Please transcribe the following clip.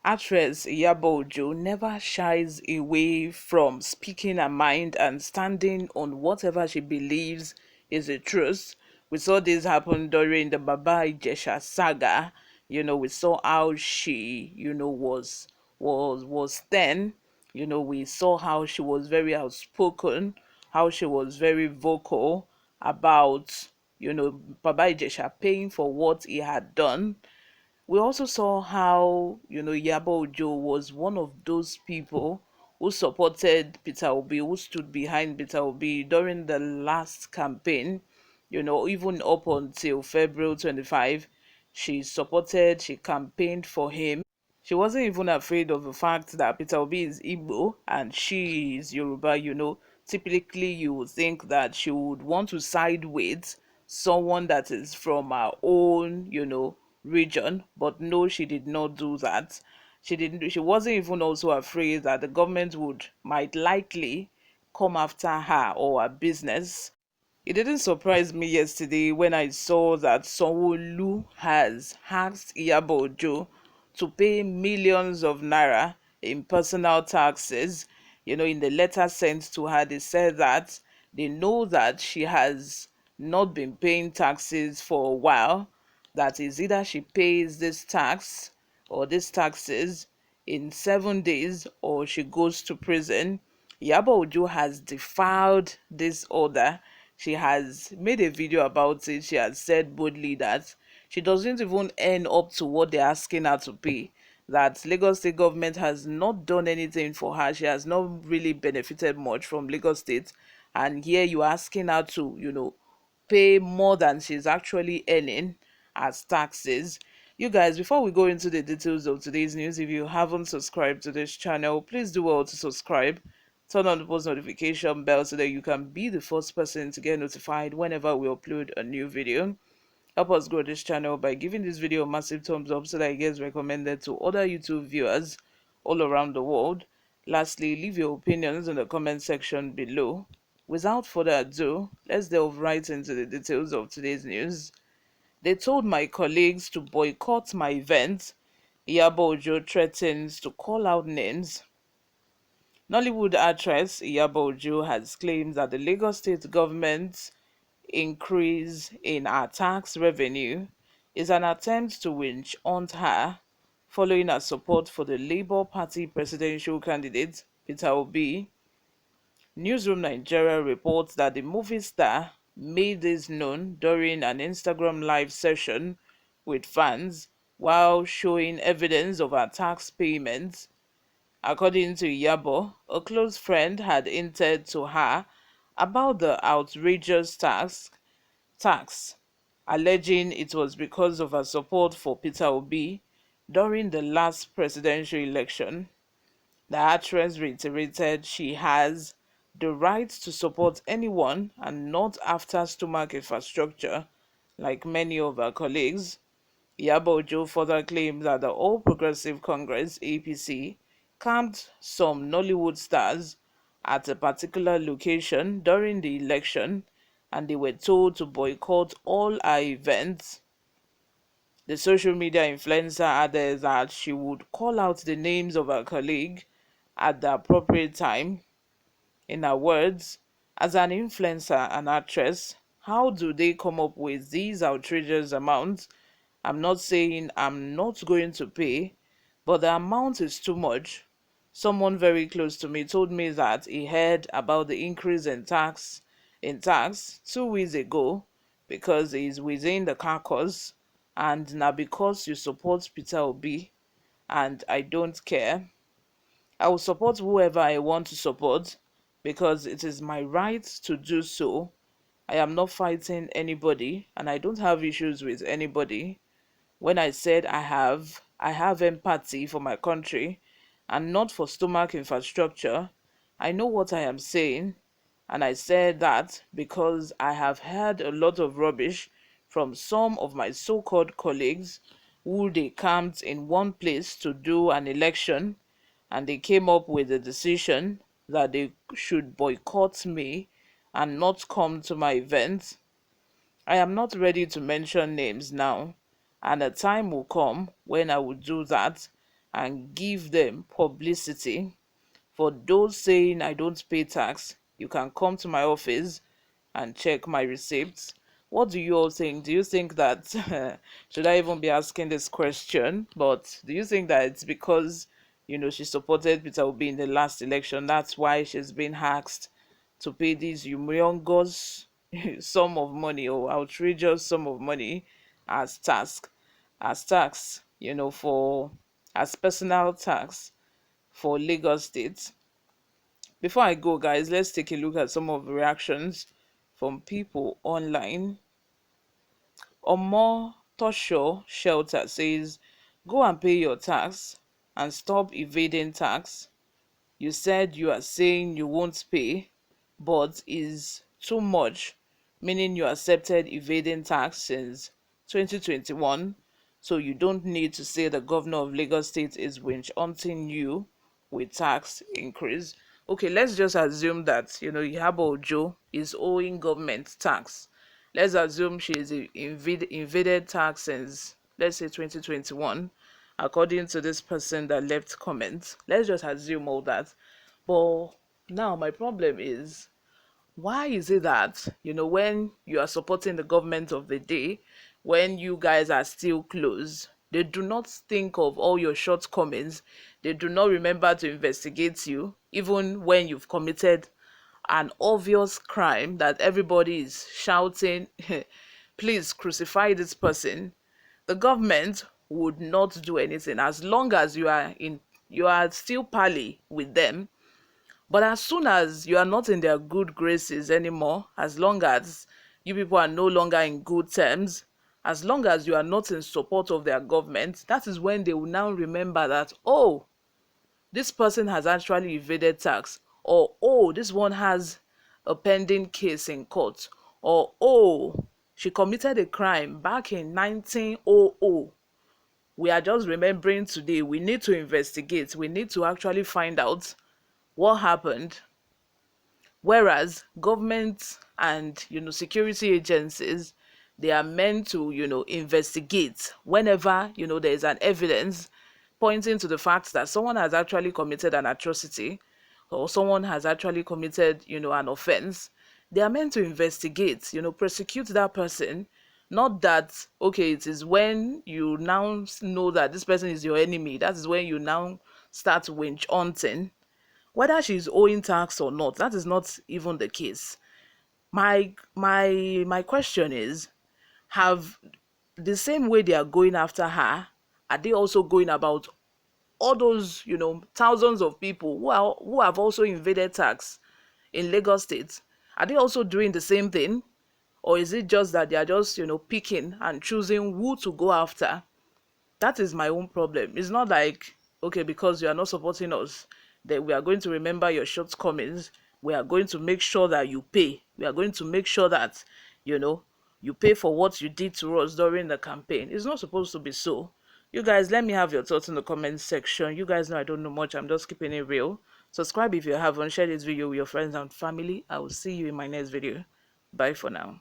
Actress Iyabo Ojo never shies away from speaking her mind and standing on whatever she believes is the truth. We saw this happen during the Baba Ijesha saga. We saw how she, was then. We saw how she was very outspoken, how she was very vocal about, Baba Ijesha paying for what he had done. We also saw how, Iyabo Ojo was one of those people who supported Peter Obi, who stood behind Peter Obi during the last campaign, even up until February 25. She campaigned for him. She wasn't even afraid of the fact that Peter Obi is Igbo and she is Yoruba. Typically you would think that she would want to side with someone that is from our own, region, but no, she did not do that. She wasn't even also afraid that the government would might likely come after her or her business. It didn't surprise me yesterday when I saw that Sanwo-Olu has asked Iyabo Ojo to pay millions of naira in personal taxes. In the letter sent to her, they said that they know that she has not been paying taxes for a while. That is, either she pays this tax or these taxes in 7 days or she goes to prison. Iyabo Ojo has defied this order. She has made a video about it. She has said boldly that she doesn't even earn up to what they're asking her to pay. That Lagos State government has not done anything for her. She has not really benefited much from Lagos State. And here you're asking her to, pay more than she's actually earning as taxes. You guys, before we go into the details of today's news, if you haven't subscribed to this channel, please do well to subscribe. Turn on the post notification bell so that you can be the first person to get notified whenever we upload a new video. Help us grow this channel by giving this video a massive thumbs up so that it gets recommended to other YouTube viewers all around the world. Lastly, leave your opinions in the comment section below. Without further ado, let's delve right into the details of today's news. They told my colleagues to boycott my event. Iyabo Ojo threatens to call out names. Nollywood actress Iyabo Ojo has claimed that the Lagos State government's increase in her tax revenue is an attempt to winch hunt her following her support for the Labour Party presidential candidate Peter Obi. Newsroom Nigeria reports that the movie star made this known during an Instagram live session with fans while showing evidence of her tax payments. According to Iyabo, a close friend had hinted to her about the outrageous tax, alleging it was because of her support for Peter Obi during the last presidential election. The actress reiterated she has the right to support anyone and not after stomach infrastructure like many of her colleagues. Iyabo Ojo further claimed that the All Progressive Congress (APC) camped some Nollywood stars at a particular location during the election and they were told to boycott all her events. The social media influencer added that she would call out the names of her colleague at the appropriate time. In her words, as an influencer and actress, how do they come up with these outrageous amounts? I'm not saying I'm not going to pay, but the amount is too much. Someone very close to me told me that he heard about the increase in tax 2 weeks ago because he's within the caucus and now because you support Peter Obi and I don't care. I will support whoever I want to support because it is my right to do so. I am not fighting anybody and I don't have issues with anybody. When I said I have empathy for my country, and not for stomach infrastructure. I know what I am saying, and I said that because I have heard a lot of rubbish from some of my so-called colleagues who they camped in one place to do an election, and they came up with a decision that they should boycott me and not come to my event. I am not ready to mention names now, and a time will come when I will do that and give them publicity. For those saying I don't pay tax, you can come to my office and check my receipts. What do you all think? Do you think that should I even be asking this question? But do you think that it's because she supported Peter Obi in the last election? That's why she's been asked to pay these humongous sum of money or outrageous sum of money as tax, for as personal tax for Lagos State. Before I go, guys, let's take a look at some of the reactions from people online. Omo Tosho Shelter says, go and pay your tax and stop evading tax. You said you are saying you won't pay, but is too much, meaning you accepted evading tax since 2021, so you don't need to say the governor of Lagos State is winch hunting you with tax increase. Okay, let's just assume that Iyabo Ojo is owing government tax. Let's assume she is invaded tax since, let's say, 2021, according to this person that left comments. Let's just assume all that. But now my problem is, why is it that when you are supporting the government of the day, when you guys are still close, they do not think of all your shortcomings, they do not remember to investigate you even when you've committed an obvious crime that everybody is shouting please crucify this person. The government would not do anything as long as you are still pally with them. But as soon as you are not in their good graces anymore, as long as you people are no longer in good terms, as long as you are not in support of their government, that is when they will now remember that, oh, this person has actually evaded tax, or oh, this one has a pending case in court, or oh, she committed a crime back in 1900. We are just remembering today. We need to investigate. We need to actually find out what happened. Whereas government and security agencies, they are meant to investigate whenever there is an evidence pointing to the fact that someone has actually committed an atrocity, or someone has actually committed an offense. They are meant to investigate, prosecute that person. Not that, okay, it is when you now know that this person is your enemy, that is when you now start winch hunting. Whether she's owing tax or not, that is not even the case. My question is, have the same way they are going after her, are they also going about all those thousands of people who have also invaded tax in Lagos State? Are they also doing the same thing, or is it just that they are just picking and choosing who to go after? That is my own problem. It's not like, okay, because you are not supporting us, that we are going to remember your shortcomings. We are going to make sure that you pay. We are going to make sure that you know you pay for what you did to us during the campaign. It's not supposed to be so. You guys, let me have your thoughts in the comment section. You guys know I don't know much. I'm just keeping it real. Subscribe if you haven't. Share this video with your friends and family. I will see you in my next video. Bye for now.